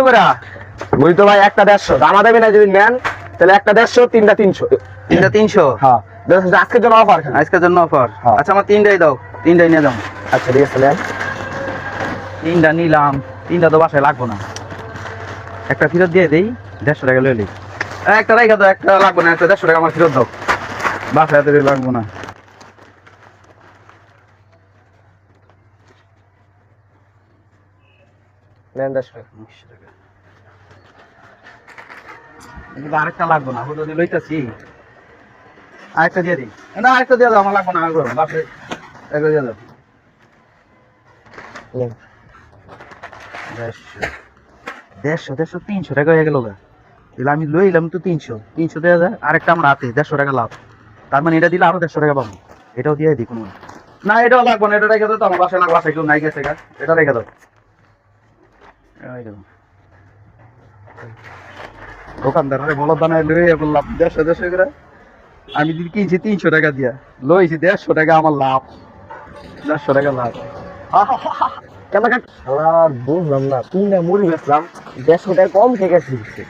করে মুড়ি তো ভাই একটা 150 দামা দেবে না যদি নেন তাহলে একটা 150 তিনটা 300 তিনটা 300। হ্যাঁ আজকের জন্য অফার আজকের জন্য অফার। হ্যাঁ। আচ্ছা আমার তিনটাই দাও, তিনটাই নিয়ে যাও। আচ্ছা ঠিক আছে নেন তিনটা নিলাম, তিনটা তো বাসায় লাগবো না, একটা ফেরত দিয়ে দেই, 150 টাকা লইলি। একটা রেখে দাও, একটা লাগবো না, একটা 150 টাকা আমার ফেরত দাও, বাসায় এত লাগবো না। নেন 100 টাকা কিন্তু আরেকটা লাগবো না, হুদুদি লইতাছি, আরেকটা দিয়ে দিই। না আরেকটা দিয়ে দাও, আমার লাগবো না, বাসায় একটা দিয়ে দাও। নেন 150 300 টাকা হয়ে গেল গা। তাহলে আমি লইলাম তো 300 দেওয়া যায়, আরেকটা আমার হাতে 150 টাকা লাভ। তার মানে এটা দিলে আরো 150 টাকা পাবো, এটাও দিয়ে দিই কোনো না। এটাও লাগবো না, এটা রেখে দাও তো, আমার বাসায় লাগবে, বাসায় কেউ নাই গেছে গা, এটা রেখে দাও। দোকানদার বলো দানায় লইয়া বললাম 150 করে, আমি যদি কিনছি 300 টাকা দিয়া, লইছি 150 টাকা আমার লাভ, 150 টাকা লাভ। কেন কাট বুঝলাম না তিনটা মুড়ি বেচলাম 150 টাকা কম থেকে গেছে